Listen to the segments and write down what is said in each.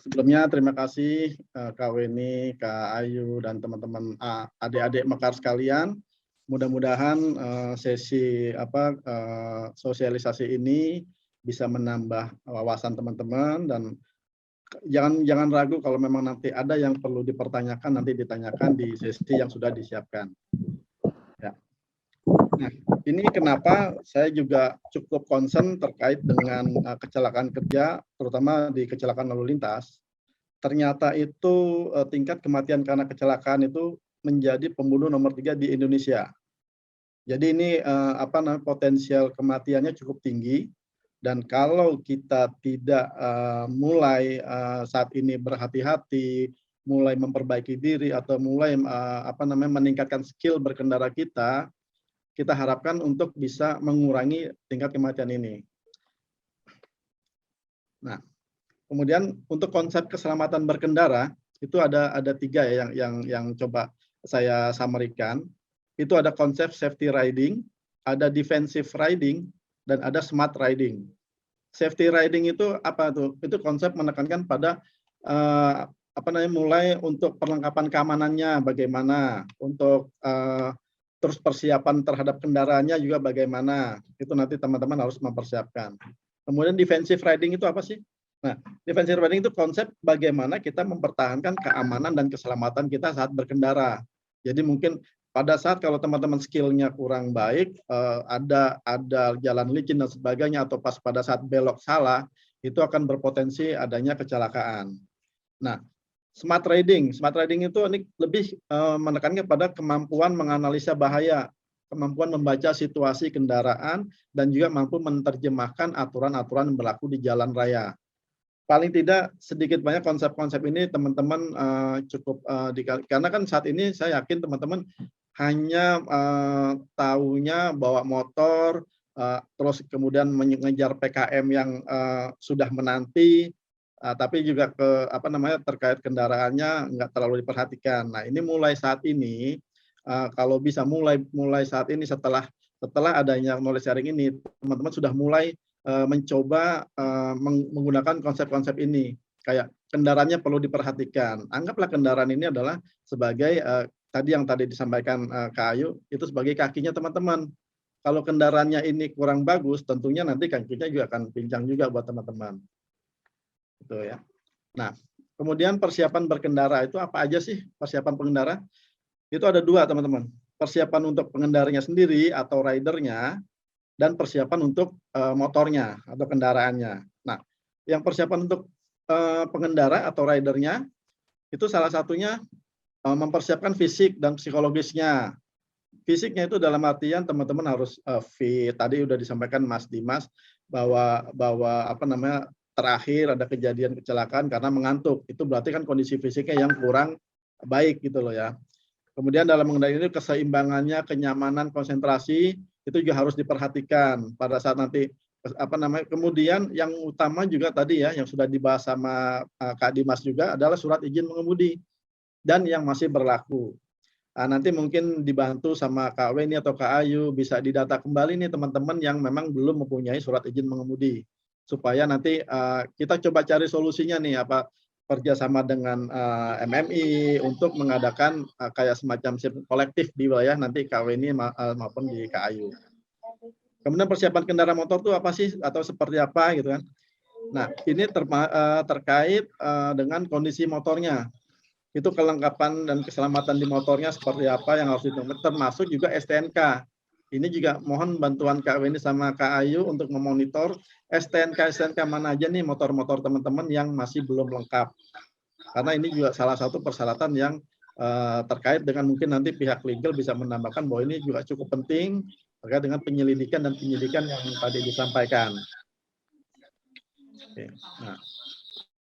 Sebelumnya terima kasih Kak Weni, Kak Ayu, dan teman-teman adik-adik Mekar sekalian. Mudah-mudahan sesi sosialisasi ini bisa menambah wawasan teman-teman, dan jangan ragu kalau memang nanti ada yang perlu dipertanyakan, nanti ditanyakan di sesi yang sudah disiapkan. Ya. Nah, ini kenapa saya juga cukup concern terkait dengan kecelakaan kerja, terutama di kecelakaan lalu lintas. Ternyata itu tingkat kematian karena kecelakaan itu menjadi pembunuh nomor 3 di Indonesia. Jadi ini potensial kematiannya cukup tinggi, dan kalau kita tidak mulai saat ini berhati-hati, mulai memperbaiki diri atau mulai meningkatkan skill berkendara kita harapkan untuk bisa mengurangi tingkat kematian ini. Nah, kemudian untuk konsep keselamatan berkendara itu ada 3 ya yang coba saya summary-kan. Itu ada konsep safety riding, ada defensive riding, dan ada smart riding. Safety riding itu apa tuh? Itu konsep menekankan pada mulai untuk perlengkapan keamanannya bagaimana, untuk terus persiapan terhadap kendaraannya juga bagaimana. Itu nanti teman-teman harus mempersiapkan. Kemudian defensive riding itu apa sih? Nah, defensive riding itu konsep bagaimana kita mempertahankan keamanan dan keselamatan kita saat berkendara. Jadi mungkin pada saat kalau teman-teman skillnya kurang baik, ada jalan licin dan sebagainya, atau pas pada saat belok salah, itu akan berpotensi adanya kecelakaan. Nah, smart riding itu ini lebih menekankan pada kemampuan menganalisa bahaya, kemampuan membaca situasi kendaraan, dan juga mampu menerjemahkan aturan-aturan yang berlaku di jalan raya. Paling tidak sedikit banyak konsep-konsep ini teman-teman cukup karena kan saat ini saya yakin teman-teman hanya tahunya bawa motor, terus kemudian mengejar PKM yang sudah menanti, tapi juga terkait kendaraannya nggak terlalu diperhatikan. Nah, ini mulai saat ini kalau bisa mulai saat ini setelah adanya knowledge sharing ini, teman-teman sudah mulai mencoba menggunakan konsep-konsep ini. Kayak kendaraannya perlu diperhatikan. Anggaplah kendaraan ini adalah sebagai tadi disampaikan Kak Ayu, itu sebagai kakinya teman-teman. Kalau kendaraannya ini kurang bagus, tentunya nanti kakinya juga akan pincang juga buat teman-teman. Gitu ya. Nah, kemudian persiapan berkendara itu apa aja sih persiapan pengendara? Itu ada 2 teman-teman. persiapan untuk pengendaranya sendiri atau ridernya, dan persiapan untuk motornya atau kendaraannya. Nah, yang persiapan untuk pengendara atau ridernya itu salah satunya mempersiapkan fisik dan psikologisnya. Fisiknya itu dalam artian teman-teman harus fit. Tadi udah disampaikan Mas Dimas bahwa apa namanya, terakhir ada kejadian kecelakaan karena mengantuk. Itu berarti kan kondisi fisiknya yang kurang baik gitu loh ya. Kemudian dalam mengendarai ini keseimbangannya, kenyamanan, konsentrasi itu juga harus diperhatikan pada saat nanti apa namanya. Kemudian yang utama juga tadi ya yang sudah dibahas sama Kak Dimas juga adalah surat izin mengemudi dan yang masih berlaku. Nanti mungkin dibantu sama Kak Weni atau Kak Ayu bisa didata kembali nih teman-teman yang memang belum mempunyai surat izin mengemudi, supaya nanti kita coba cari solusinya nih, apa kerjasama dengan MMI untuk mengadakan kayak semacam SIM kolektif di wilayah nanti Kak Weni maupun di Kak Ayu. Kemudian persiapan kendaraan motor itu apa sih atau seperti apa gitu kan? Nah ini terkait dengan kondisi motornya. Itu kelengkapan dan keselamatan di motornya seperti apa yang harus ditemui, termasuk juga STNK. Ini juga mohon bantuan Kak Weni sama Kak Ayu untuk memonitor STNK mana aja nih motor-motor teman-teman yang masih belum lengkap. Karena ini juga salah satu persyaratan yang terkait dengan mungkin nanti pihak legal bisa menambahkan bahwa ini juga cukup penting terkait dengan penyelidikan dan penyidikan yang tadi disampaikan. Oke. Nah,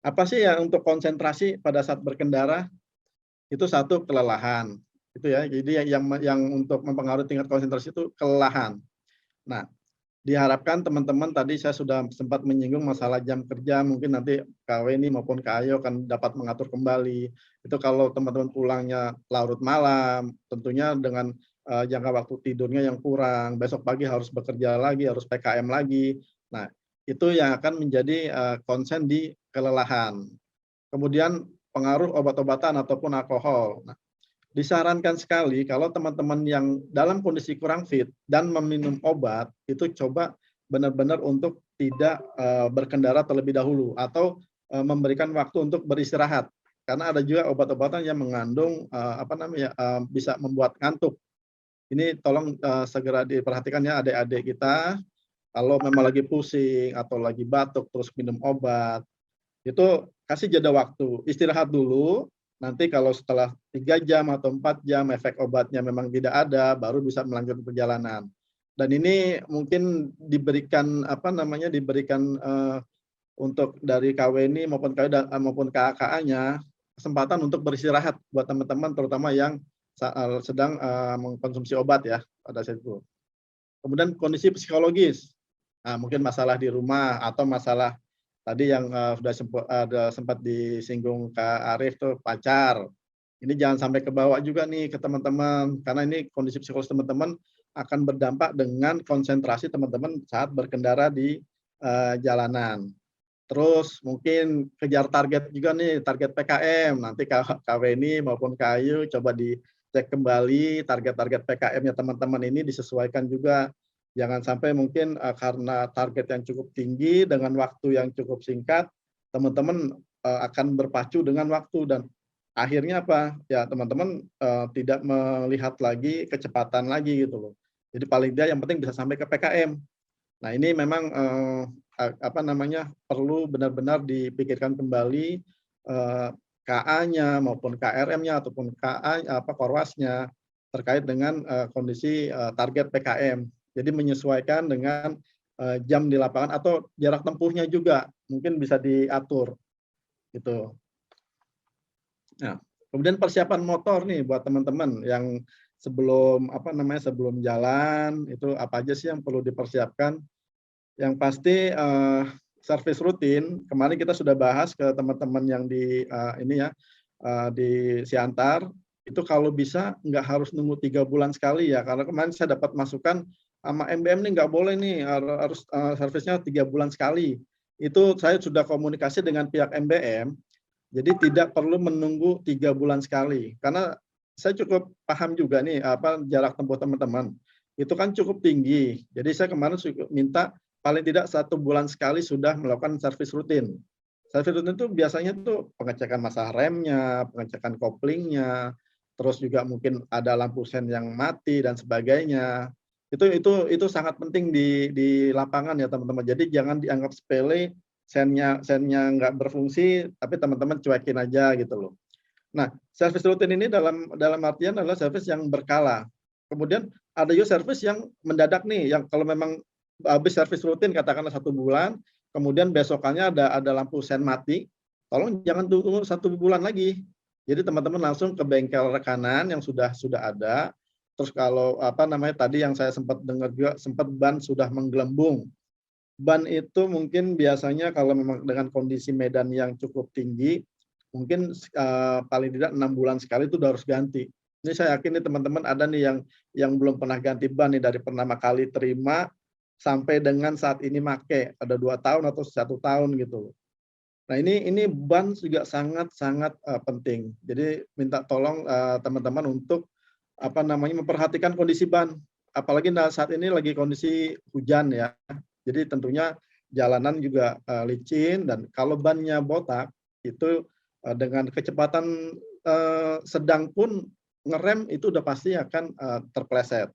apa sih yang untuk konsentrasi pada saat berkendara? Itu satu, kelelahan. Itu ya. Jadi yang untuk mempengaruhi tingkat konsentrasi itu kelelahan. Nah, diharapkan teman-teman tadi saya sudah sempat menyinggung masalah jam kerja, mungkin nanti Kak Weni maupun Kak Ayo akan dapat mengatur kembali. Itu kalau teman-teman pulangnya larut malam, tentunya dengan jangka waktu tidurnya yang kurang, besok pagi harus bekerja lagi, harus PKM lagi. Nah, itu yang akan menjadi konsen di kelelahan. Kemudian pengaruh obat-obatan ataupun alkohol. Nah, disarankan sekali kalau teman-teman yang dalam kondisi kurang fit dan meminum obat, itu coba benar-benar untuk tidak berkendara terlebih dahulu atau memberikan waktu untuk beristirahat. Karena ada juga obat-obatan yang mengandung bisa membuat ngantuk. Ini tolong segera diperhatikan ya adik-adik kita, kalau memang lagi pusing atau lagi batuk terus minum obat, itu kasih jeda waktu, istirahat dulu, nanti kalau setelah 3 jam atau 4 jam efek obatnya memang tidak ada, baru bisa melanjutkan perjalanan. Dan ini mungkin diberikan untuk dari KWNI maupun maupun KKA-nya kesempatan untuk beristirahat buat teman-teman terutama yang sedang mengkonsumsi obat ya pada saat itu. Kemudian kondisi psikologis, mungkin masalah di rumah atau masalah tadi yang sudah sempat disinggung Kak Arief tuh pacar. Ini jangan sampai kebawa juga nih ke teman-teman, karena ini kondisi psikologis teman-teman akan berdampak dengan konsentrasi teman-teman saat berkendara di jalanan. Terus mungkin kejar target juga nih, target PKM. Nanti Kak Weni maupun Kak Ayu coba dicek kembali target-target PKM-nya teman-teman ini disesuaikan juga. Jangan sampai mungkin karena target yang cukup tinggi dengan waktu yang cukup singkat, teman-teman akan berpacu dengan waktu dan akhirnya apa? Ya teman-teman tidak melihat lagi kecepatan lagi gitu loh. Jadi paling tidak yang penting bisa sampai ke PKM. Nah ini memang perlu benar-benar dipikirkan kembali KA-nya maupun KRM-nya ataupun Korwasnya terkait dengan kondisi target PKM. Jadi menyesuaikan dengan jam di lapangan atau jarak tempuhnya juga mungkin bisa diatur gitu. Nah, kemudian persiapan motor nih buat teman-teman yang sebelum sebelum jalan itu apa aja sih yang perlu dipersiapkan? Yang pasti servis rutin. Kemarin kita sudah bahas ke teman-teman yang di di Siantar. Itu kalau bisa nggak harus nunggu 3 bulan sekali ya. Karena kemarin saya dapat masukan sama MBM nih nggak boleh nih harus servisnya 3 bulan sekali. Itu saya sudah komunikasi dengan pihak MBM. Jadi tidak perlu menunggu 3 bulan sekali. Karena saya cukup paham juga nih jarak tempuh teman-teman. Itu kan cukup tinggi. Jadi saya kemarin minta paling tidak 1 bulan sekali sudah melakukan servis rutin. Servis rutin itu biasanya tuh pengecekan masalah remnya, pengecekan koplingnya, terus juga mungkin ada lampu sen yang mati dan sebagainya. Itu sangat penting di lapangan ya teman-teman. Jadi jangan dianggap sepele, sennya nggak berfungsi, tapi teman-teman cuekin aja gitu loh. Nah, service rutin ini dalam artian adalah service yang berkala. Kemudian ada juga service yang mendadak nih, yang kalau memang habis service rutin katakanlah 1 bulan, kemudian besokannya ada lampu sen mati, tolong jangan tunggu 1 bulan lagi. Jadi teman-teman langsung ke bengkel rekanan yang sudah ada. Terus kalau apa namanya tadi yang saya sempat dengar juga sempat ban sudah menggelembung. Ban itu mungkin biasanya kalau memang dengan kondisi medan yang cukup tinggi, mungkin paling tidak 6 bulan sekali itu udah harus ganti. Ini saya yakin nih teman-teman ada nih yang belum pernah ganti ban nih dari pertama kali terima sampai dengan saat ini make, ada 2 tahun atau 1 tahun gitu. Nah ini ban juga sangat-sangat penting. Jadi minta tolong teman-teman untuk apa namanya memperhatikan kondisi ban. Apalagi saat ini lagi kondisi hujan ya. Jadi tentunya jalanan juga licin dan kalau bannya botak itu dengan kecepatan sedang pun ngerem itu udah pasti akan terpleset.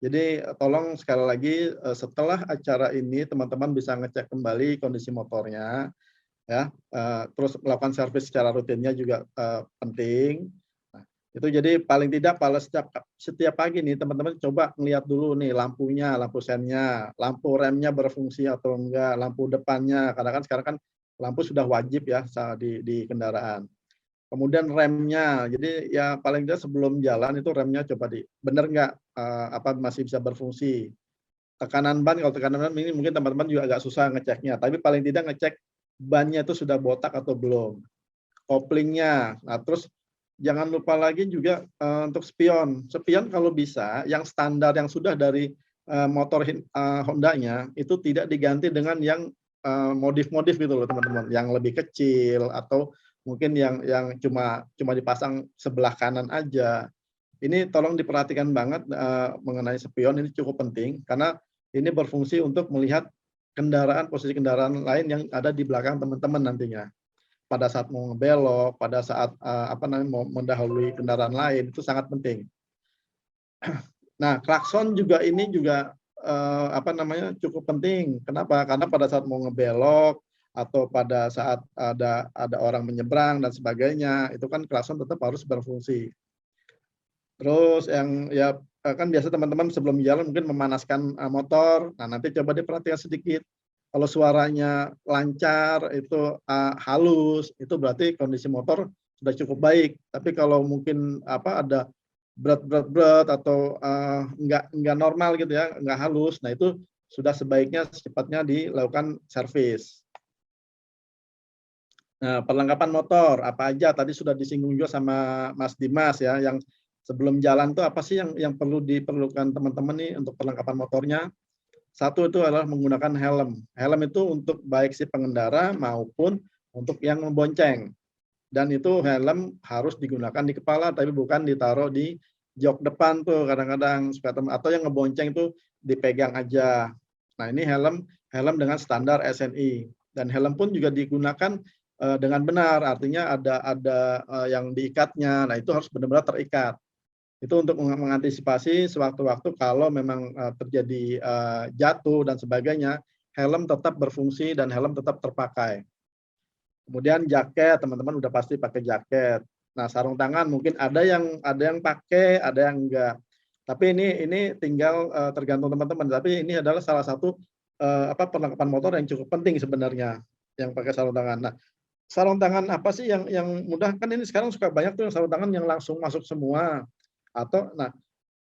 Jadi tolong sekali lagi setelah acara ini teman-teman bisa ngecek kembali kondisi motornya ya, terus melakukan servis secara rutinnya juga penting. Nah, itu jadi paling tidak pada setiap pagi nih teman-teman coba ngelihat dulu nih lampunya, lampu sennya, lampu remnya berfungsi atau enggak, lampu depannya, karena kan sekarang kan lampu sudah wajib ya di kendaraan. Kemudian remnya, jadi ya paling tidak sebelum jalan itu remnya coba bener nggak apa masih bisa berfungsi. Tekanan ban, kalau tekanan ban ini mungkin teman-teman juga agak susah ngeceknya, tapi paling tidak ngecek bannya itu sudah botak atau belum. Koplingnya, nah terus jangan lupa lagi juga untuk spion. Spion kalau bisa yang standar yang sudah dari motor Hondanya itu tidak diganti dengan yang modif-modif gitu loh teman-teman, yang lebih kecil atau mungkin yang cuma dipasang sebelah kanan aja. Ini tolong diperhatikan banget mengenai spion, ini cukup penting karena ini berfungsi untuk melihat posisi kendaraan lain yang ada di belakang teman-teman nantinya. Pada saat mau ngebelok, pada saat apa namanya mau mendahului kendaraan lain itu sangat penting. Nah, klakson juga ini juga apa namanya cukup penting. Kenapa? Karena pada saat mau ngebelok atau pada saat ada orang menyeberang dan sebagainya, itu kan klakson tetap harus berfungsi. Terus yang ya kan biasa teman-teman sebelum jalan mungkin memanaskan motor. Nah, nanti coba diperhatikan sedikit. Kalau suaranya lancar, itu halus, itu berarti kondisi motor sudah cukup baik. Tapi kalau mungkin apa ada berat atau enggak normal gitu ya, enggak halus, nah itu sudah sebaiknya secepatnya dilakukan servis. Nah, perlengkapan motor apa aja tadi sudah disinggung juga sama Mas Dimas ya, yang sebelum jalan tuh apa sih yang perlu diperlukan teman-teman nih untuk perlengkapan motornya. Satu itu adalah menggunakan helm. Helm itu untuk baik si pengendara maupun untuk yang membonceng. Dan itu helm harus digunakan di kepala tapi bukan ditaruh di jok depan tuh kadang-kadang atau yang ngebonceng itu dipegang aja. Nah, ini helm dengan standar SNI dan helm pun juga digunakan dengan benar, artinya ada yang diikatnya. Nah, itu harus benar-benar terikat. Itu untuk mengantisipasi sewaktu-waktu kalau memang terjadi jatuh dan sebagainya, helm tetap berfungsi dan helm tetap terpakai. Kemudian jaket, teman-teman udah pasti pakai jaket. Nah, sarung tangan mungkin ada yang pakai, ada yang enggak. Tapi ini tinggal tergantung teman-teman. Tapi ini adalah salah satu perlengkapan motor yang cukup penting sebenarnya yang pakai sarung tangan. Nah, sarung tangan apa sih yang mudah? Kan ini sekarang suka banyak tuh sarung tangan yang langsung masuk semua. Nah,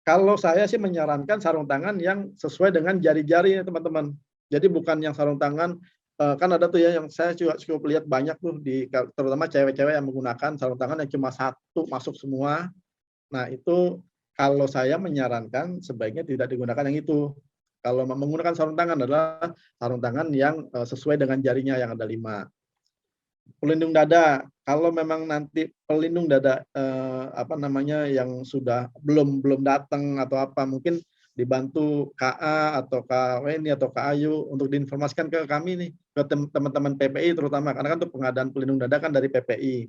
kalau saya sih menyarankan sarung tangan yang sesuai dengan jari-jari ya teman-teman. Jadi bukan yang sarung tangan kan ada tuh ya yang saya juga cukup lihat banyak tuh terutama cewek-cewek yang menggunakan sarung tangan yang cuma satu masuk semua. Nah, itu kalau saya menyarankan sebaiknya tidak digunakan yang itu. Kalau menggunakan sarung tangan adalah sarung tangan yang sesuai dengan jarinya yang ada 5. Pelindung dada, kalau memang nanti pelindung dada apa namanya yang sudah belum datang atau apa, mungkin dibantu KA atau Kak Weni atau Kak Ayu untuk diinformasikan ke kami nih, ke teman-teman PPI terutama, karena kan untuk pengadaan pelindung dada kan dari PPI.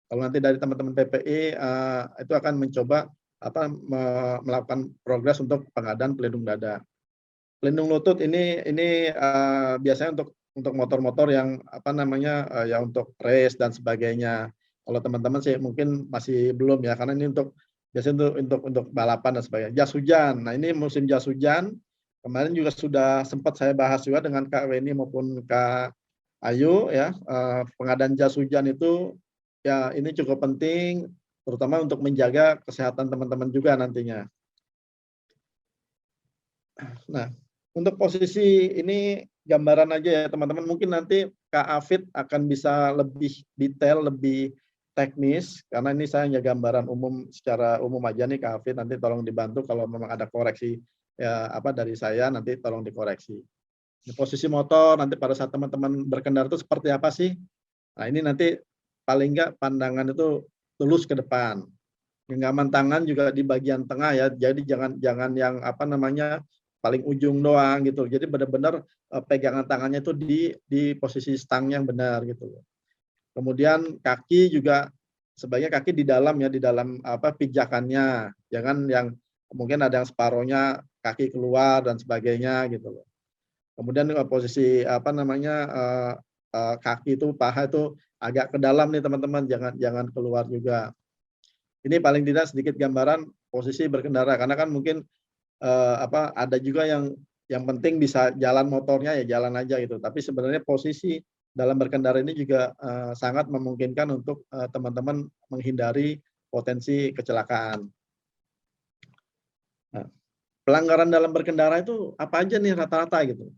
Kalau nanti dari teman-teman PPI itu akan mencoba melakukan progres untuk pengadaan pelindung dada. Pelindung lutut ini biasanya untuk motor-motor yang ya untuk race dan sebagainya. Kalau teman-teman sih mungkin masih belum ya, karena ini biasanya untuk balapan dan sebagainya. Jas hujan. Nah, ini musim jas hujan. Kemarin juga sudah sempat saya bahas juga dengan Kak Weni maupun Kak Ayu ya, pengadaan jas hujan itu ya ini cukup penting, terutama untuk menjaga kesehatan teman-teman juga nantinya. Nah, untuk posisi ini gambaran aja ya teman-teman, mungkin nanti Kak Afid akan bisa lebih detail, lebih teknis, karena ini saya hanya gambaran umum, secara umum aja nih Kak Afid, nanti tolong dibantu kalau memang ada koreksi ya dari saya, nanti tolong dikoreksi. Di posisi motor nanti pada saat teman-teman berkendara itu seperti apa sih? Nah, ini nanti paling enggak pandangan itu lurus ke depan. Genggaman tangan juga di bagian tengah ya. Jadi jangan yang paling ujung doang gitu. Jadi benar-benar pegangan tangannya itu di posisi stang yang benar gitu. Kemudian kaki juga sebaiknya kaki di dalam ya, di dalam pijakannya. Jangan yang mungkin ada yang separohnya kaki keluar dan sebagainya gitu loh. Kemudian posisi kaki itu, paha itu agak ke dalam nih teman-teman, jangan keluar juga. Ini paling tidak sedikit gambaran posisi berkendara, karena kan mungkin ada juga yang penting bisa jalan motornya ya jalan aja gitu. Tapi sebenarnya posisi dalam berkendara ini juga sangat memungkinkan untuk teman-teman menghindari potensi kecelakaan. Nah, pelanggaran dalam berkendara itu apa aja nih rata-rata gitu?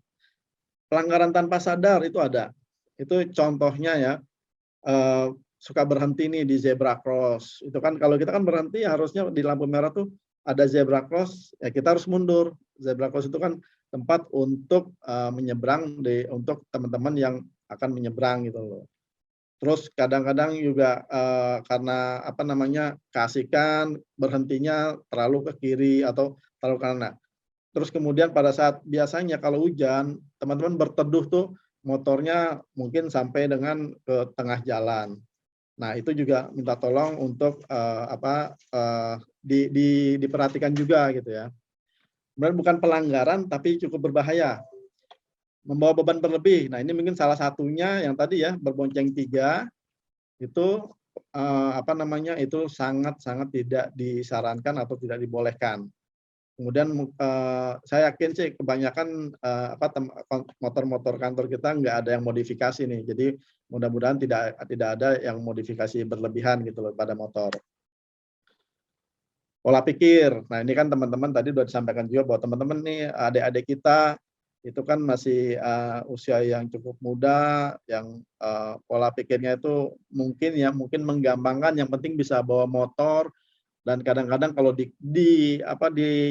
Pelanggaran tanpa sadar itu ada. Itu contohnya ya, suka berhenti nih di zebra cross. Itu kan kalau kita kan berhenti harusnya di lampu merah tuh ada zebra cross, ya kita harus mundur. Zebra cross itu kan tempat untuk menyeberang untuk teman-teman yang akan menyeberang gitu loh. Terus kadang-kadang juga karena keasikan berhentinya terlalu ke kiri atau terlalu kanan. Terus kemudian pada saat biasanya kalau hujan, teman-teman berteduh tuh motornya mungkin sampai dengan ke tengah jalan. Nah, itu juga minta tolong untuk diperhatikan juga gitu ya. Kemudian bukan pelanggaran tapi cukup berbahaya. Membawa beban berlebih. Nah, ini mungkin salah satunya yang tadi ya, berbonceng 3 itu itu sangat-sangat tidak disarankan atau tidak dibolehkan. Kemudian saya yakin sih kebanyakan motor-motor kantor kita nggak ada yang modifikasi nih. Jadi mudah-mudahan tidak ada yang modifikasi berlebihan gitu loh pada motor. Pola pikir. Nah, ini kan teman-teman tadi sudah disampaikan juga bahwa teman-teman nih adik-adik kita itu kan masih usia yang cukup muda, yang pola pikirnya itu mungkin menggampangkan, yang penting bisa bawa motor. Dan kadang-kadang kalau di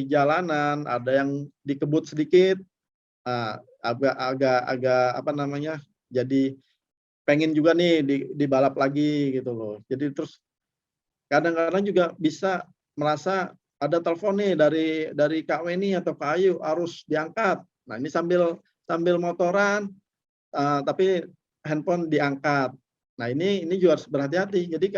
jalanan ada yang dikebut sedikit, agak jadi pengen juga nih dibalap lagi gitu loh. Jadi terus kadang-kadang juga bisa merasa ada telepon nih dari Kak Weni atau Kak Ayu harus diangkat. Nah, ini sambil motoran tapi handphone diangkat. Nah, ini juga harus berhati-hati. Jadi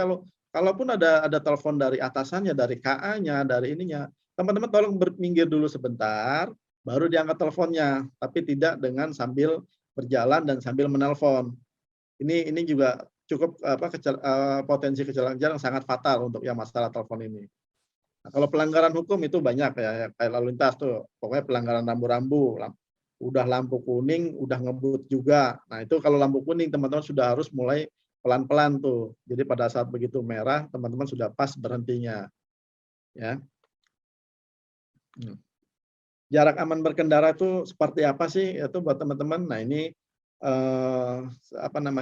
kalaupun ada telepon dari atasannya, dari KA-nya, dari ininya, teman-teman tolong minggir dulu sebentar, baru diangkat teleponnya, tapi tidak dengan sambil berjalan dan sambil menelpon. Ini juga cukup potensi kecelakaan yang sangat fatal untuk yang masalah telepon ini. Nah, kalau pelanggaran hukum itu banyak ya, kayak lalu lintas tuh, pokoknya pelanggaran rambu-rambu, udah lampu kuning, udah ngebut juga. Nah, itu kalau lampu kuning teman-teman sudah harus mulai pelan-pelan tuh. Jadi pada saat begitu merah, teman-teman sudah pas berhentinya. Ya. Jarak aman berkendara itu seperti apa sih? Itu buat teman-teman. Nah, ini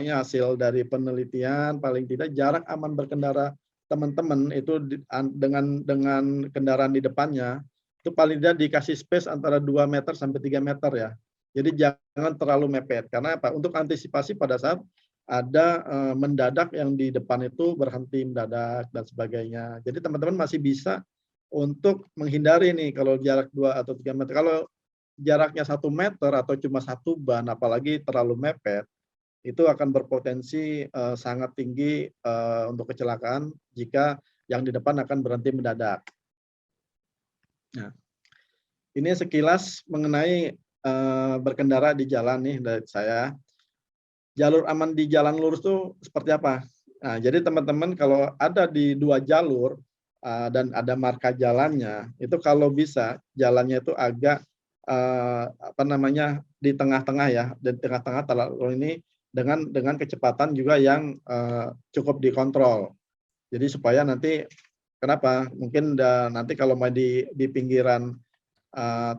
hasil dari penelitian, paling tidak jarak aman berkendara teman-teman itu dengan kendaraan di depannya itu paling tidak dikasih space antara 2 meter sampai 3 meter ya. Jadi jangan terlalu mepet, karena apa? Untuk antisipasi pada saat ada mendadak yang di depan itu berhenti mendadak dan sebagainya. Jadi teman-teman masih bisa untuk menghindari nih kalau jarak 2 atau 3 meter. Kalau jaraknya 1 meter atau cuma 1 ban, apalagi terlalu mepet, itu akan berpotensi sangat tinggi untuk kecelakaan jika yang di depan akan berhenti mendadak. Nah, ini sekilas mengenai berkendara di jalan nih dari saya. Jalur aman di jalan lurus itu seperti apa? Nah, jadi teman-teman kalau ada di 2 jalur dan ada marka jalannya, itu kalau bisa jalannya itu agak apa namanya, di tengah-tengah ya, dan tengah-tengah lalu ini dengan kecepatan juga yang cukup dikontrol. Jadi supaya nanti kenapa? Mungkin nanti kalau mau di pinggiran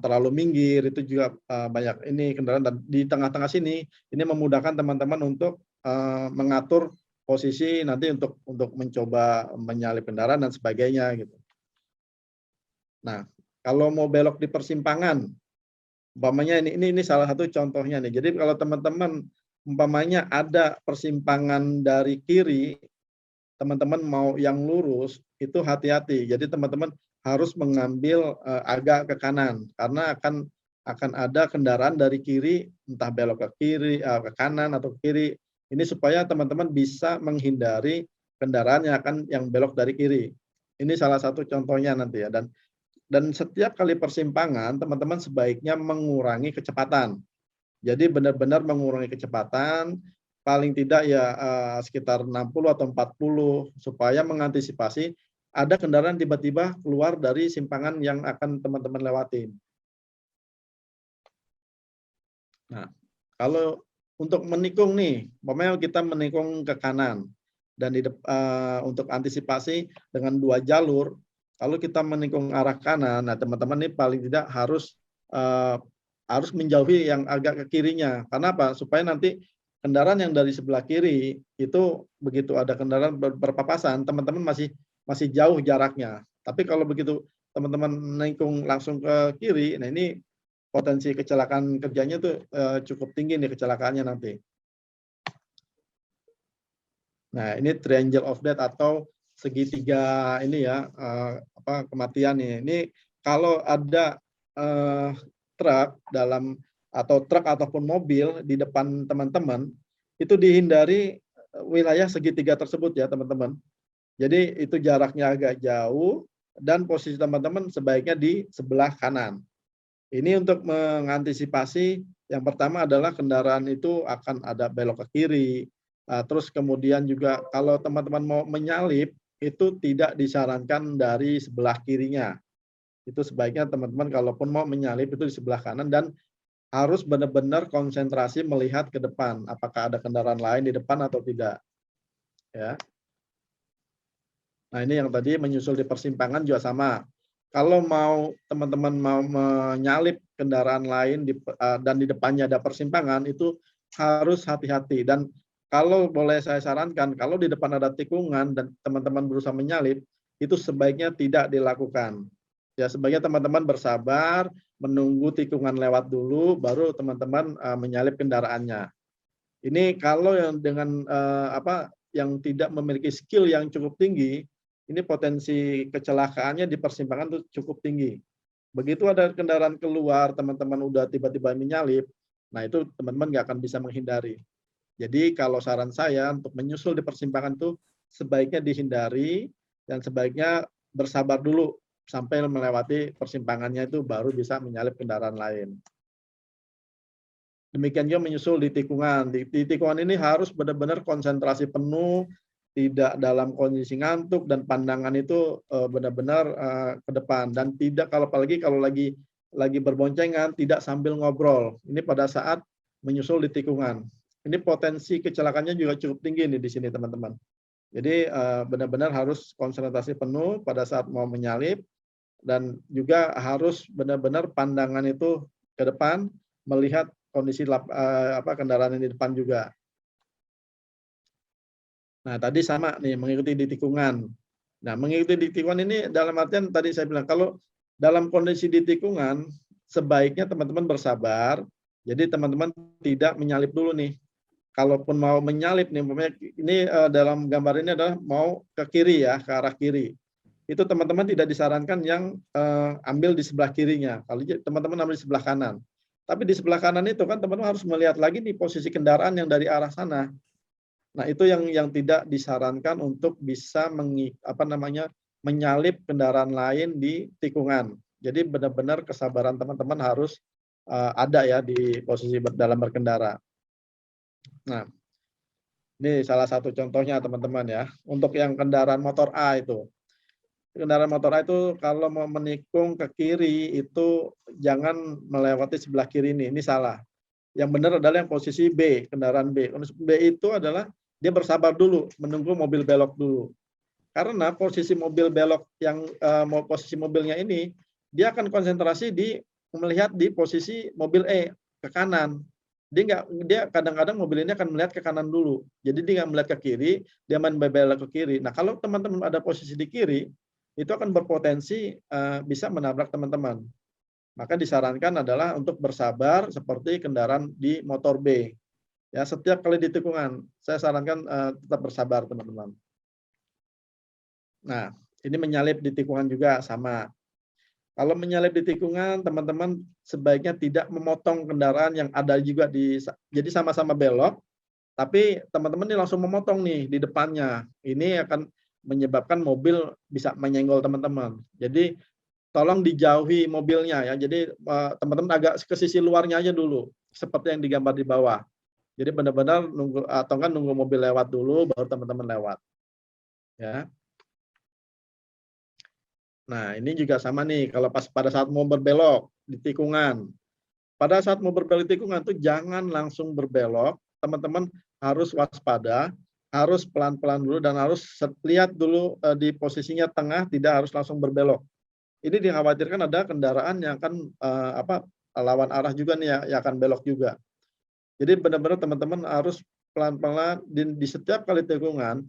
terlalu minggir itu juga banyak ini kendaraan, dan di tengah-tengah sini ini memudahkan teman-teman untuk mengatur posisi nanti untuk mencoba menyalip kendaraan dan sebagainya gitu. Nah, kalau mau belok di persimpangan, umpamanya ini salah satu contohnya nih. Jadi kalau teman-teman umpamanya ada persimpangan dari kiri, teman-teman mau yang lurus, itu hati-hati. Jadi teman-teman harus mengambil agak ke kanan, karena akan ada kendaraan dari kiri, entah belok ke kiri, ke kanan atau ke kiri. Ini supaya teman-teman bisa menghindari kendaraan yang belok dari kiri. Ini salah satu contohnya nanti ya. Dan setiap kali persimpangan, teman-teman sebaiknya mengurangi kecepatan. Jadi benar-benar mengurangi kecepatan, paling tidak ya sekitar 60 atau 40 supaya mengantisipasi ada kendaraan tiba-tiba keluar dari simpangan yang akan teman-teman lewatin. Nah, kalau untuk menikung nih, umpamanya kita menikung ke kanan dan untuk antisipasi dengan 2 jalur, kalau kita menikung arah kanan, nah teman-teman ini paling tidak harus menjauhi yang agak ke kirinya. Karena apa? Supaya nanti kendaraan yang dari sebelah kiri itu begitu ada kendaraan berpapasan, teman-teman masih jauh jaraknya. Tapi kalau begitu teman-teman menikung langsung ke kiri, nah ini potensi kecelakaan kerjanya tuh cukup tinggi nih kecelakaannya nanti. Nah, ini triangle of death atau segitiga ini ya, kematian nih. Ini kalau ada truk truk ataupun mobil di depan teman-teman, itu dihindari wilayah segitiga tersebut ya teman-teman. Jadi itu jaraknya agak jauh dan posisi teman-teman sebaiknya di sebelah kanan. Ini untuk mengantisipasi yang pertama adalah kendaraan itu akan ada belok ke kiri. Terus kemudian juga kalau teman-teman mau menyalip itu tidak disarankan dari sebelah kirinya. Itu sebaiknya teman-teman kalaupun mau menyalip itu di sebelah kanan dan harus benar-benar konsentrasi melihat ke depan, apakah ada kendaraan lain di depan atau tidak. Ya. Nah, ini yang tadi menyusul di persimpangan juga sama. Kalau teman-teman mau menyalip kendaraan lain dan di depannya ada persimpangan, itu harus hati-hati. Dan kalau boleh saya sarankan, kalau di depan ada tikungan dan teman-teman berusaha menyalip, itu sebaiknya tidak dilakukan. Ya, sebaiknya teman-teman bersabar, menunggu tikungan lewat dulu, baru teman-teman menyalip kendaraannya. Ini kalau yang dengan yang tidak memiliki skill yang cukup tinggi, ini potensi kecelakaannya di persimpangan itu cukup tinggi. Begitu ada kendaraan keluar, teman-teman udah tiba-tiba menyalip, nah itu teman-teman nggak akan bisa menghindari. Jadi kalau saran saya untuk menyusul di persimpangan itu sebaiknya dihindari dan sebaiknya bersabar dulu sampai melewati persimpangannya itu baru bisa menyalip kendaraan lain. Demikian juga menyusul di tikungan. Di tikungan ini harus benar-benar konsentrasi penuh, tidak dalam kondisi ngantuk dan pandangan itu benar-benar ke depan dan tidak apalagi kalau lagi berboncengan tidak sambil ngobrol. Ini pada saat menyusul di tikungan. Ini potensi kecelakaannya juga cukup tinggi nih di sini teman-teman. Jadi benar-benar harus konsentrasi penuh pada saat mau menyalip dan juga harus benar-benar pandangan itu ke depan melihat kondisi kendaraan yang di depan juga. Nah, tadi sama nih mengikuti di tikungan. Nah, mengikuti di tikungan ini dalam artian tadi saya bilang kalau dalam kondisi di tikungan sebaiknya teman-teman bersabar. Jadi teman-teman tidak menyalip dulu nih. Kalaupun mau menyalip nih, ini dalam gambar ini adalah mau ke kiri ya, ke arah kiri. Itu teman-teman tidak disarankan yang ambil di sebelah kirinya. Kalau teman-teman ambil di sebelah kanan. Tapi di sebelah kanan itu kan teman-teman harus melihat lagi di posisi kendaraan yang dari arah sana. Nah, itu yang tidak disarankan untuk bisa menyalip kendaraan lain di tikungan. Jadi benar-benar kesabaran teman-teman harus ada ya di posisi dalam berkendara. Nah, ini salah satu contohnya teman-teman ya. Untuk yang kendaraan motor A itu. Kendaraan motor A itu kalau mau menikung ke kiri itu jangan melewati sebelah kiri ini salah. Yang benar adalah yang posisi B, kendaraan B. B itu adalah dia bersabar dulu, menunggu mobil belok dulu. Karena posisi mobil belok yang posisi mobilnya ini, dia akan konsentrasi melihat di posisi mobil E ke kanan. Dia kadang-kadang mobil ini akan melihat ke kanan dulu. Jadi dia nggak melihat ke kiri, dia main belok ke kiri. Nah, kalau teman-teman ada posisi di kiri, itu akan berpotensi bisa menabrak teman-teman. Maka disarankan adalah untuk bersabar seperti kendaraan di motor B. Ya, setiap kali di tikungan, saya sarankan tetap bersabar, teman-teman. Nah, ini menyalip di tikungan juga sama. Kalau menyalip di tikungan, teman-teman sebaiknya tidak memotong kendaraan yang ada juga jadi sama-sama belok, tapi teman-teman ini langsung memotong nih di depannya. Ini akan menyebabkan mobil bisa menyenggol teman-teman. Jadi tolong dijauhi mobilnya ya. Jadi teman-teman agak ke sisi luarnya aja dulu, seperti yang digambar di bawah. Jadi benar-benar nunggu atau kan nunggu mobil lewat dulu baru teman-teman lewat. Ya. Nah, ini juga sama nih kalau pada saat mau berbelok di tikungan. Pada saat mau berbelok di tikungan tuh jangan langsung berbelok, teman-teman harus waspada, harus pelan-pelan dulu dan harus lihat dulu di posisinya tengah, tidak harus langsung berbelok. Ini dikhawatirkan ada kendaraan yang akan lawan arah juga nih ya, yang akan belok juga. Jadi benar-benar teman-teman harus pelan-pelan di setiap kali tikungan,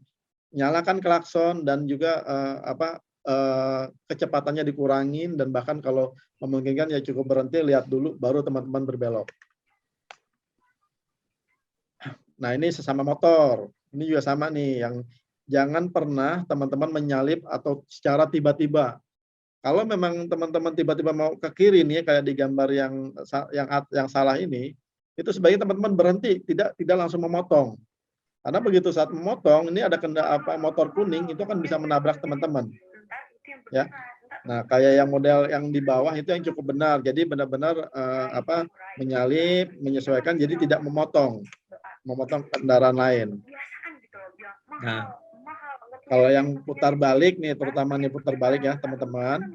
nyalakan klakson dan juga kecepatannya dikurangin dan bahkan kalau memungkinkan ya cukup berhenti, lihat dulu baru teman-teman berbelok. Nah, ini sesama motor. Ini juga sama nih, yang jangan pernah teman-teman menyalip atau secara tiba-tiba. Kalau memang teman-teman tiba-tiba mau ke kiri nih kayak di gambar yang salah ini, itu sebaiknya teman-teman berhenti, tidak langsung memotong. Karena begitu saat memotong, ini ada motor kuning itu akan bisa menabrak teman-teman. Ya. Nah, kayak yang model yang di bawah itu yang cukup benar. Jadi benar-benar menyalip, menyesuaikan, jadi tidak memotong kendaraan lain. Nah, kalau yang putar balik nih, terutama nih putar balik ya teman-teman,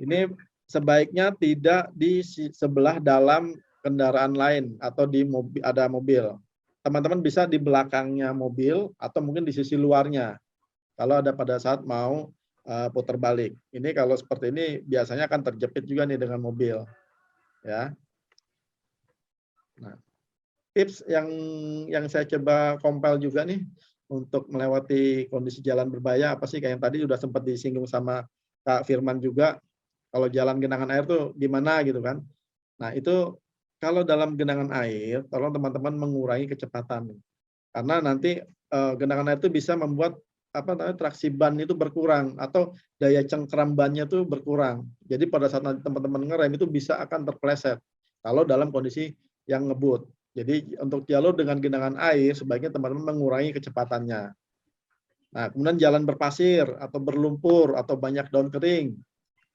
ini sebaiknya tidak di sebelah dalam kendaraan lain atau di ada mobil. Teman-teman bisa di belakangnya mobil atau mungkin di sisi luarnya. Kalau ada pada saat mau putar balik. Ini kalau seperti ini biasanya akan terjepit juga nih dengan mobil. Ya. Nah, tips yang saya coba compile juga nih untuk melewati kondisi jalan berbahaya apa sih, kayak yang tadi sudah sempat disinggung sama Kak Firman juga. Kalau jalan genangan air tuh gimana gitu kan. Nah, itu kalau dalam genangan air, tolong teman-teman mengurangi kecepatan. Karena nanti genangan air itu bisa membuat traksi ban itu berkurang atau daya cengkram bannya itu berkurang. Jadi pada saat nanti teman-teman ngerem itu bisa akan terpleset kalau dalam kondisi yang ngebut. Jadi untuk jalur dengan genangan air sebaiknya teman-teman mengurangi kecepatannya. Nah, kemudian jalan berpasir atau berlumpur atau banyak daun kering,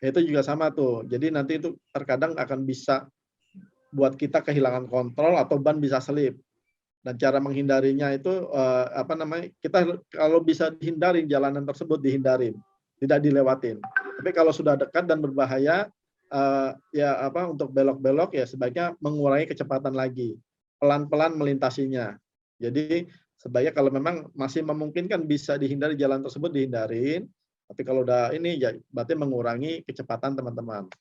itu juga sama tuh. Jadi nanti itu terkadang akan bisa buat kita kehilangan kontrol atau ban bisa selip. Dan cara menghindarinya itu kita kalau bisa dihindari jalanan tersebut dihindarin, tidak dilewatin. Tapi kalau sudah dekat dan berbahaya untuk belok-belok ya sebaiknya mengurangi kecepatan lagi, pelan-pelan melintasinya. Jadi sebaiknya kalau memang masih memungkinkan bisa dihindari jalan tersebut dihindarin, tapi kalau udah ini ya berarti mengurangi kecepatan teman-teman.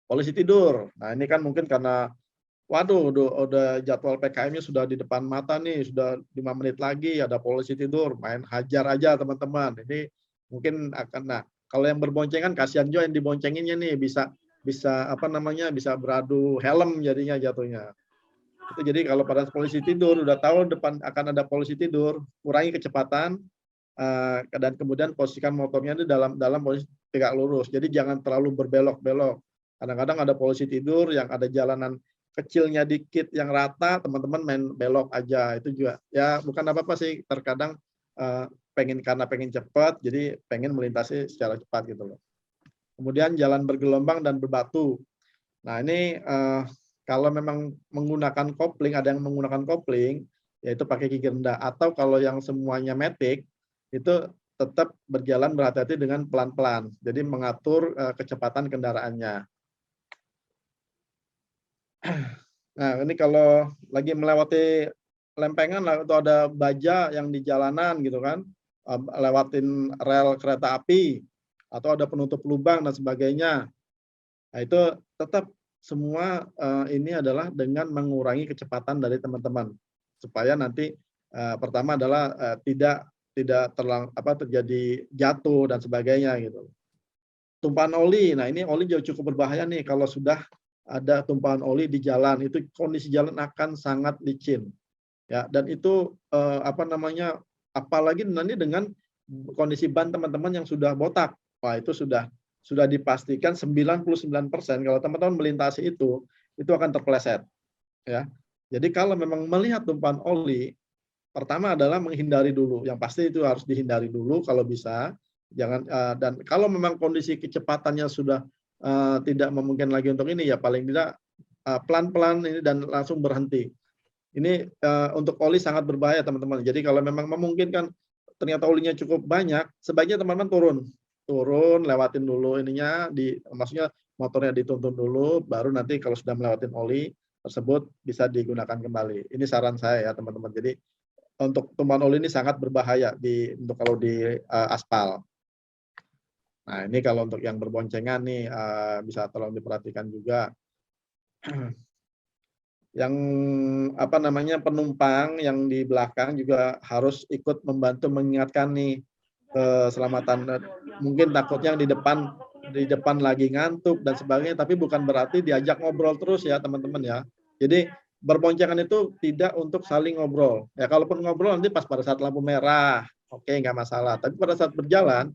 Polisi tidur. Nah, ini kan mungkin karena waduh, udah jadwal PKM-nya sudah di depan mata nih, sudah 5 menit lagi ada polisi tidur, main hajar aja teman-teman. Ini mungkin kalau yang berboncengan kasihan juga yang diboncenginnya nih bisa bisa beradu helm jadinya jatuhnya. Itu jadi kalau pada polisi tidur udah tahu depan akan ada polisi tidur, kurangi kecepatan dan kemudian posisikan motornya itu dalam posisi tegak lurus. Jadi jangan terlalu berbelok-belok. Kadang-kadang ada polisi tidur yang ada jalanan kecilnya dikit yang rata, teman-teman main belok aja. Itu juga ya bukan apa-apa sih, terkadang karena pengen cepat, jadi pengen melintasi secara cepat gitu loh. Kemudian jalan bergelombang dan berbatu. Nah ini kalau memang menggunakan kopling, ada yang menggunakan kopling, yaitu pakai gigi rendah. Atau kalau yang semuanya matic, itu tetap berjalan berhati-hati dengan pelan-pelan. Jadi mengatur kecepatan kendaraannya. Nah ini kalau lagi melewati lempengan atau ada baja yang di jalanan gitu kan, lewatin rel kereta api, atau ada penutup lubang dan sebagainya. Nah itu tetap semua ini adalah dengan mengurangi kecepatan dari teman-teman supaya nanti pertama adalah tidak terjadi jatuh dan sebagainya gitu. Tumpahan oli, nah ini oli juga cukup berbahaya nih kalau sudah ada tumpahan oli di jalan, itu kondisi jalan akan sangat licin ya, dan itu apalagi nanti dengan kondisi ban teman-teman yang sudah botak, wah itu sudah dipastikan 99% kalau teman-teman melintasi itu akan terpeleset ya. Jadi kalau memang melihat tumpahan oli, pertama adalah menghindari dulu, yang pasti itu harus dihindari dulu kalau bisa, jangan dan kalau memang kondisi kecepatannya sudah tidak memungkinkan lagi untuk ini, ya paling tidak pelan-pelan ini dan langsung berhenti. Ini untuk oli sangat berbahaya teman-teman. Jadi kalau memang memungkinkan ternyata olinya cukup banyak, sebaiknya teman-teman turun, lewatin dulu ininya, maksudnya motornya dituntun dulu, baru nanti kalau sudah melewatin oli tersebut bisa digunakan kembali. Ini saran saya ya teman-teman. Jadi untuk tumpahan oli ini sangat berbahaya untuk kalau di aspal. Nah ini kalau untuk yang berboncengan nih bisa tolong diperhatikan juga. Yang penumpang yang di belakang juga harus ikut membantu mengingatkan nih keselamatan. Mungkin takutnya di depan lagi ngantuk dan sebagainya, tapi bukan berarti diajak ngobrol terus ya teman-teman ya. Jadi berboncengan itu tidak untuk saling ngobrol. Ya kalaupun ngobrol nanti pas pada saat lampu merah, oke nggak masalah. Tapi pada saat berjalan,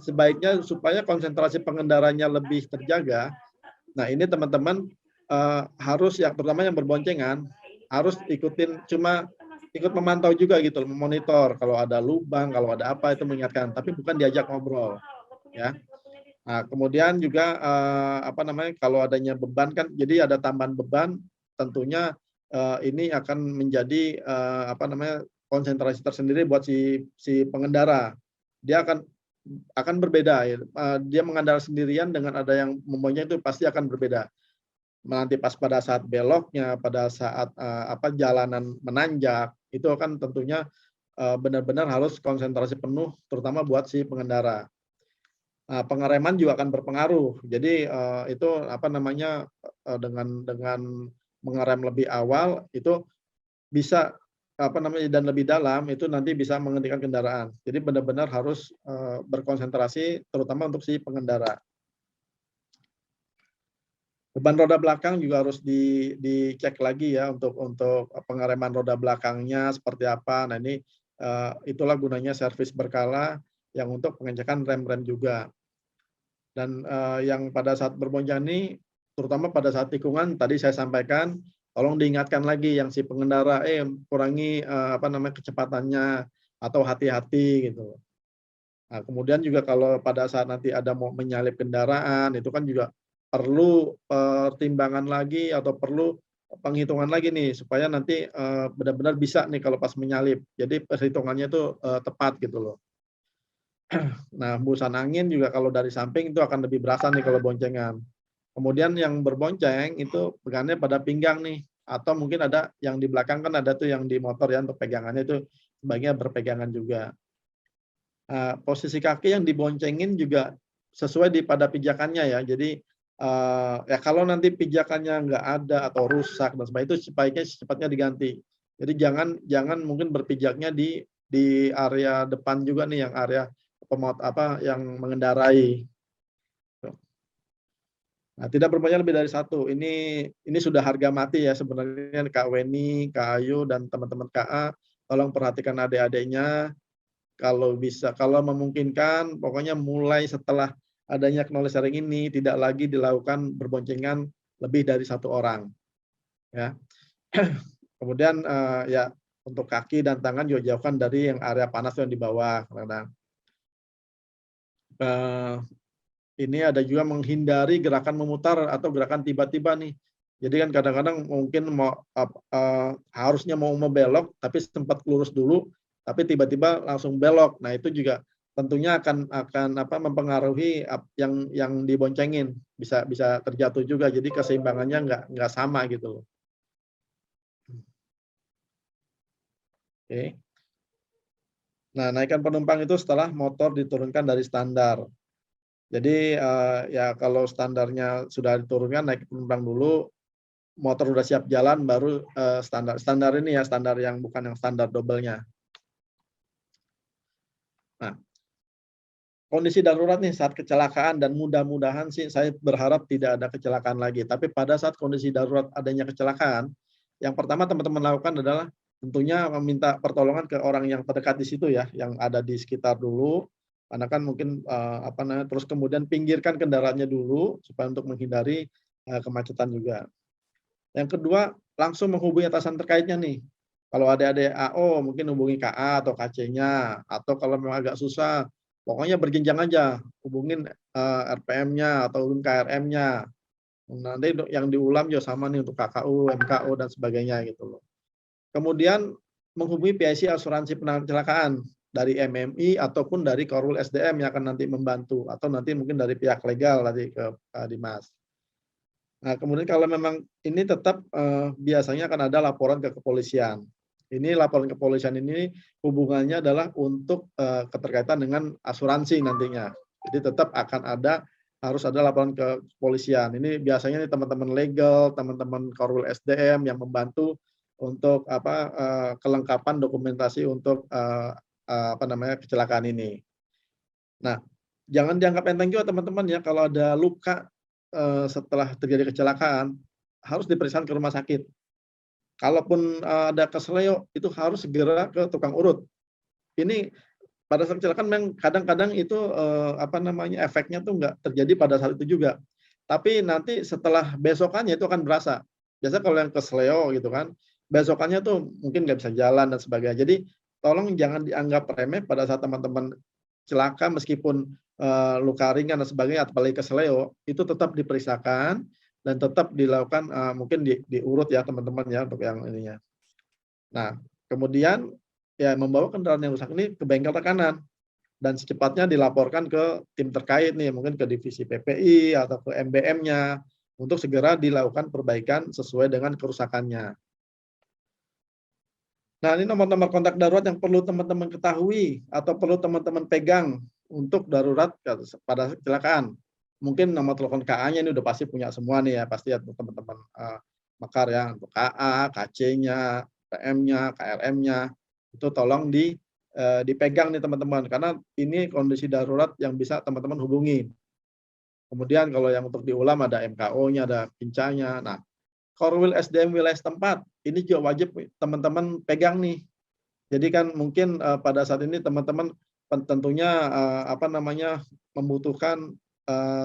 sebaiknya supaya konsentrasi pengendaranya lebih terjaga. Nah ini teman-teman harus yang terutama yang berboncengan harus ikut memantau juga gitu, memonitor kalau ada lubang, kalau ada apa itu mengingatkan, tapi bukan diajak ngobrol ya. Nah, kemudian juga kalau adanya beban kan, jadi ada tambahan beban, tentunya ini akan menjadi konsentrasi tersendiri buat si pengendara. Dia akan berbeda ya. Dia mengendarai sendirian dengan ada yang membonceng itu pasti akan berbeda. Nanti pas pada saat beloknya, pada saat jalanan menanjak, itu akan tentunya benar-benar harus konsentrasi penuh, terutama buat si pengendara. Pengereman juga akan berpengaruh. Jadi itu dengan mengerem lebih awal itu bisa dan lebih dalam itu nanti bisa menghentikan kendaraan. Jadi benar-benar harus berkonsentrasi, terutama untuk si pengendara. Beban roda belakang juga harus dicek lagi ya untuk pengereman roda belakangnya seperti apa. Nah ini itulah gunanya servis berkala yang untuk pengecekan rem-rem juga. Dan yang pada saat berboncengan ini, terutama pada saat tikungan tadi saya sampaikan, tolong diingatkan lagi yang si pengendara kurangi kecepatannya atau hati-hati gitu. Nah, kemudian juga kalau pada saat nanti ada mau menyalip kendaraan itu kan juga perlu pertimbangan lagi atau perlu penghitungan lagi nih supaya nanti benar-benar bisa nih kalau pas menyalip. Jadi perhitungannya itu tepat gitu loh. Nah, hembusan angin juga kalau dari samping itu akan lebih berasa nih kalau boncengan. Kemudian yang berbonceng itu pegangannya pada pinggang nih, atau mungkin ada yang di belakang kan ada tuh yang di motor ya untuk pegangannya itu sebaiknya berpegangan juga. Posisi kaki yang diboncengin juga sesuai pada pijakannya ya. Jadi ya kalau nanti pijakannya nggak ada atau rusak dan sebagainya itu sebaiknya secepatnya diganti. Jadi jangan mungkin berpijaknya di area depan juga nih yang area yang mengendarai. Nah, tidak berbanyak lebih dari satu. Ini sudah harga mati ya sebenarnya Kak Weni, Kak Ayu dan teman-teman KA. Tolong perhatikan adik-adiknya. Kalau bisa, kalau memungkinkan, pokoknya mulai setelah adanya knowledge sharing ini tidak lagi dilakukan berboncengan lebih dari 1 orang, ya. Kemudian, ya untuk kaki dan tangan juga jauhkan dari yang area panas yang di bawah, kadang-kadang. Eee, ini ada juga menghindari gerakan memutar atau gerakan tiba-tiba nih. Jadi kan kadang-kadang mungkin harusnya mau membelok, tapi sempat lurus dulu, tapi tiba-tiba langsung belok. Nah, itu juga tentunya akan mempengaruhi yang diboncengin, bisa bisa terjatuh juga, jadi keseimbangannya nggak sama gitu loh. Oke. Nah, naikkan penumpang itu setelah motor diturunkan dari standar. Jadi, ya kalau standarnya sudah diturunkan, naik penumpang dulu, motor udah siap jalan, baru, standar. Standar ini ya, standar yang bukan yang standar double-nya. Nah, kondisi darurat nih saat kecelakaan, dan mudah-mudahan sih saya berharap tidak ada kecelakaan lagi. Tapi pada saat kondisi darurat adanya kecelakaan, yang pertama teman-teman lakukan adalah tentunya meminta pertolongan ke orang yang terdekat di situ ya, yang ada di sekitar dulu. Karena kan mungkin, terus kemudian pinggirkan kendaraannya dulu supaya untuk menghindari, kemacetan juga. Yang kedua, langsung menghubungi atasan terkaitnya nih. Kalau ada AO mungkin hubungi KA atau KC-nya, atau kalau memang agak susah, pokoknya berjenjang aja, hubungin, RPM-nya atau hubungin KRM-nya. Nanti yang diulang juga sama nih untuk KKU, MKU, dan sebagainya gitu loh. Kemudian menghubungi PIC asuransi penanganan kecelakaan dari MMI ataupun dari Korwil SDM yang akan nanti membantu, atau nanti mungkin dari pihak legal tadi ke, Dimas. Nah, kemudian kalau memang ini tetap, biasanya akan ada laporan ke kepolisian. Ini laporan kepolisian ini hubungannya adalah untuk, keterkaitan dengan asuransi nantinya. Jadi tetap akan ada, harus ada laporan ke kepolisian. Ini biasanya nih teman-teman legal, teman-teman Korwil SDM yang membantu untuk kelengkapan dokumentasi untuk, kecelakaan ini. Nah, jangan dianggap enteng juga teman-teman ya, kalau ada luka, setelah terjadi kecelakaan, harus diperiksakan ke rumah sakit. Kalaupun, ada keseleo, itu harus segera ke tukang urut. Ini pada saat kecelakaan memang kadang-kadang itu, efeknya tuh nggak terjadi pada saat itu juga. Tapi nanti setelah besokannya itu akan berasa. Biasanya kalau yang keseleo gitu kan, besokannya tuh mungkin nggak bisa jalan dan sebagainya. Jadi tolong jangan dianggap remeh pada saat teman-teman celaka, meskipun, luka ringan dan sebagainya, apalagi keseleo, itu tetap diperiksakan dan tetap dilakukan, mungkin diurut ya teman-teman ya untuk yang ininya. Nah, kemudian ya membawa kendaraan yang rusak ini ke bengkel rekanan dan secepatnya dilaporkan ke tim terkait nih, mungkin ke divisi PPI atau ke MBM-nya untuk segera dilakukan perbaikan sesuai dengan kerusakannya. Nah, ini nomor-nomor kontak darurat yang perlu teman-teman ketahui atau perlu teman-teman pegang untuk darurat pada kecelakaan. Mungkin nomor telepon KA-nya ini udah pasti punya semua nih ya, pasti ya teman-teman, mekar ya, untuk KA, KC-nya, PM-nya, KRM-nya, itu tolong dipegang nih teman-teman, karena ini kondisi darurat yang bisa teman-teman hubungi. Kemudian kalau yang untuk diulam ada MKO-nya, ada pincanya. Nah, Korwil SDM wilayah setempat, ini juga wajib teman-teman pegang nih. Jadi kan mungkin, pada saat ini teman-teman tentunya, membutuhkan,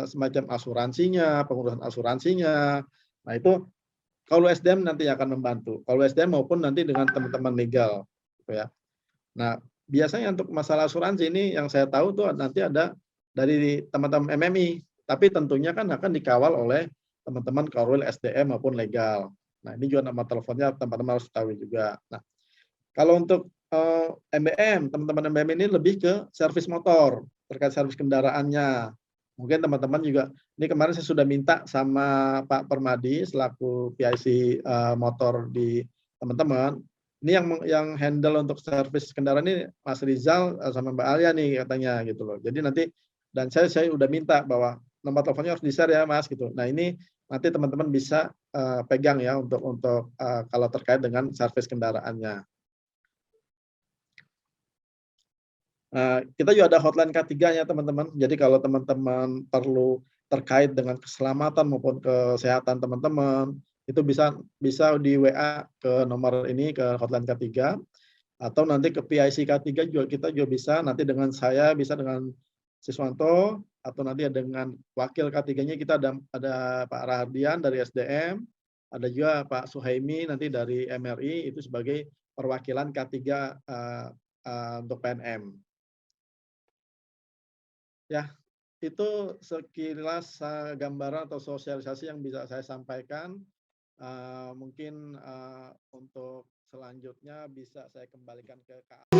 semacam asuransinya, pengurusan asuransinya. Nah, itu kalau SDM nanti akan membantu, kalau SDM maupun nanti dengan teman-teman legal, gitu ya. Nah, biasanya untuk masalah asuransi ini yang saya tahu tuh nanti ada dari teman-teman MMI, tapi tentunya kan akan dikawal oleh teman-teman Korwil SDM maupun legal. Nah, ini juga nama teleponnya teman-teman harus ketahui juga. Nah, kalau untuk, MBM, teman-teman MBM ini lebih ke servis motor, terkait servis kendaraannya. Mungkin teman-teman juga ini kemarin saya sudah minta sama Pak Permadi selaku PIC, motor di teman-teman, ini yang handle untuk servis kendaraan ini Mas Rizal, sama Mbak Alia nih katanya gitu loh. Jadi nanti dan saya udah minta bahwa nomor teleponnya harus di-share ya Mas gitu. Nah, ini nanti teman-teman bisa, pegang ya untuk, kalau terkait dengan servis kendaraannya. Kita juga ada hotline K3 ya teman-teman. Jadi kalau teman-teman perlu terkait dengan keselamatan maupun kesehatan teman-teman, itu bisa bisa di WA ke nomor ini, ke hotline K3, atau nanti ke PIC K3 juga kita juga bisa, nanti dengan saya, bisa dengan Siswanto, atau nanti dengan wakil K3-nya kita ada Pak Rahardian dari SDM, ada juga Pak Suhaimi nanti dari MRI itu sebagai perwakilan K3 untuk PNM. Ya, itu sekilas gambaran atau sosialisasi yang bisa saya sampaikan. Mungkin untuk selanjutnya bisa saya kembalikan ke Kak.